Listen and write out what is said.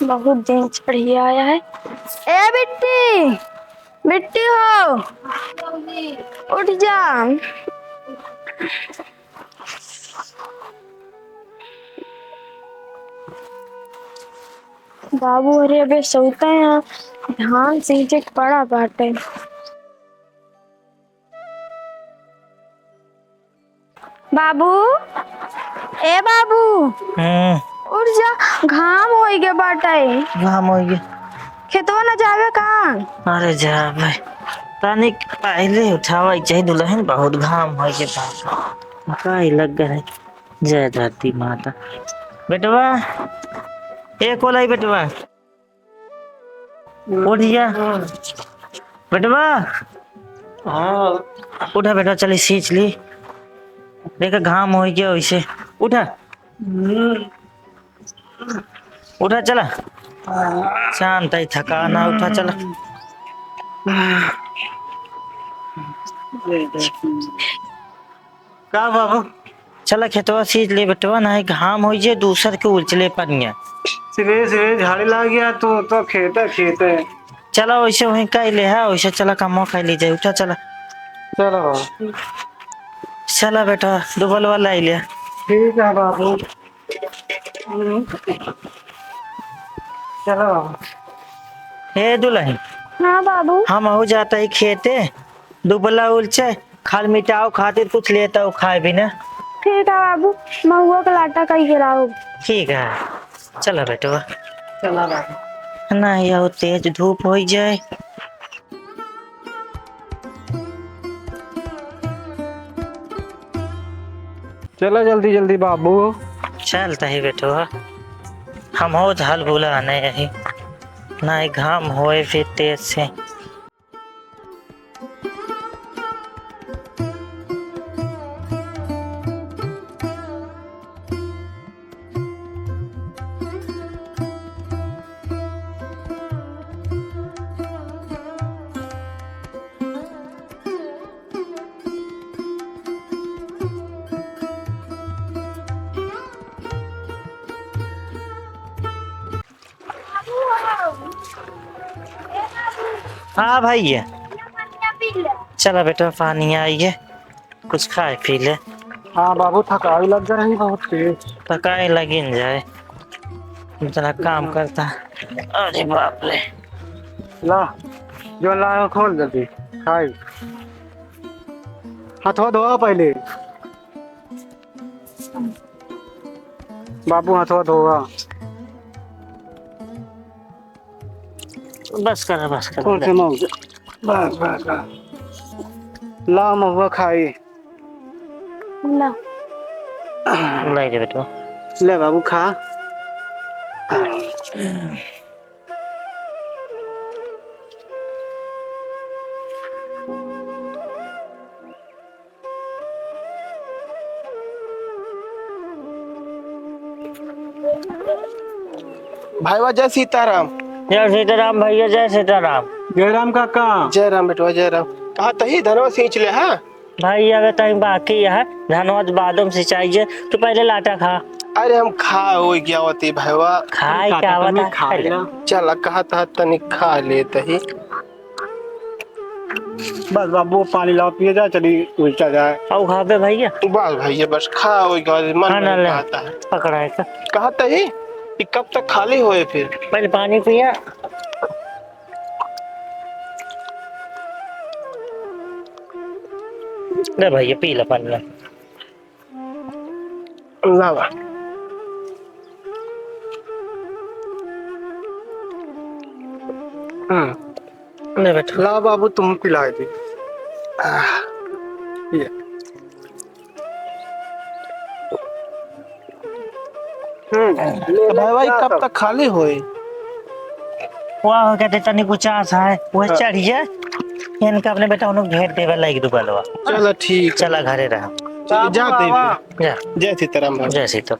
बहुत दिन चढ़ी आया है। ए बिट्टी, बिट्टी हो, उठ जा। बाबू अरे अबे सोते हैं, ध्यान से पड़ा बाटे। बाबू, ए बाबू, उठ जा, घाम हो गया बाटे। घाम हो गया, खेतवा न जावे का? अरे जा भाई, पानी पहले उठावा चाहिए दुल्हन, बहुत घाम हो गया, मकाई लग गए। जय धरती माता। बेटवा एक ओलाई, बेटवा उठ जा बेटवा। हाँ उठा बेटा, चली सींच ली, देखा घाम हो गया वैसे। उठा उठा, चला शांत है, थका ना, उठा चला। का बाबू, चला खेतवा सींच ले बेटवा, ना घाम हो जे दूसर के उलचले पनिया। सिरे झाड़ी लग गया तो खेते चला वैसे वहीं का ले है, वैसे चला कमो खाई ली जाए। उठा चला चलो। चला बेटा, डुबल वाला आई लिया। ठीक है बाबू, चलो। हे दुल्हन, हाँ बाबू। हम हो जाता है खेते, दुबला उलचे, खाल मिटाओ खातिर कुछ लेता हो खाए भी ना। ठीक है बाबू, महुआ का लाटा कहीं गिराओ। ठीक है, चला बेटवा। चला बाबू, ना ये तेज धूप हो जाए। चलो जल्दी जल्दी बाबू। चलता ही बेटवा, हम हो झाल बुला आने यही, ना घाम होए फिर तेज से। हाँ भाई ये चला बेटा, पानी आई है, कुछ खाए पी ले। हाँ बाबू, थकाई लग जा रही बहुत तेज। थकाई लगी न जाए, इतना काम करता। अरे बाप रे, ला जो ला खोल जल्दी खाई। हाथवा धोआ पहले बाबू, हाथवा धोआ। बस कर बस कर। खोल से महुआ, बस बस बस। ला महुआ खाई। ला लाई दे बेटा, ले बाबू खा। भाईवा जय सीताराम। जय सीताराम भैया, जय सीताराम। जय राम काका। जय राम बेटवा, जय राम। कहा तही धनवा सींच ले। हाँ भाई अगर कहीं बाकी है धनवाद बादम सिंचाई है तो पहले लाटा खा। अरे हम खा हो गया होती भाईवा। खाए क्या बता, चला कहा था तनिक खा ले तही। बस बाबू पानी लाओ, पिए जा, चली उल्टा जाए। और खा पे भैया, बस भैया बस खा हो गया, मन खाना नहीं ले कहता है। पकड़ा है का? कहा तही कि कब तक खाली होए फिर। पहले पानी पिया। ले भैया पी ला पानी ला। लावा ले बेटा, ला बाबू, तुम पिलाए दी। ये भाईवा कब तक खाली होए। वहाँ कहते तनी कुचास है वो चढ़िए, इनका अपने बेटा उन्हें घेर देवे लाइक दुबलवा। चला ठीक, चला घरे रहा। जाते जा। जय सीताराम। जय सीता।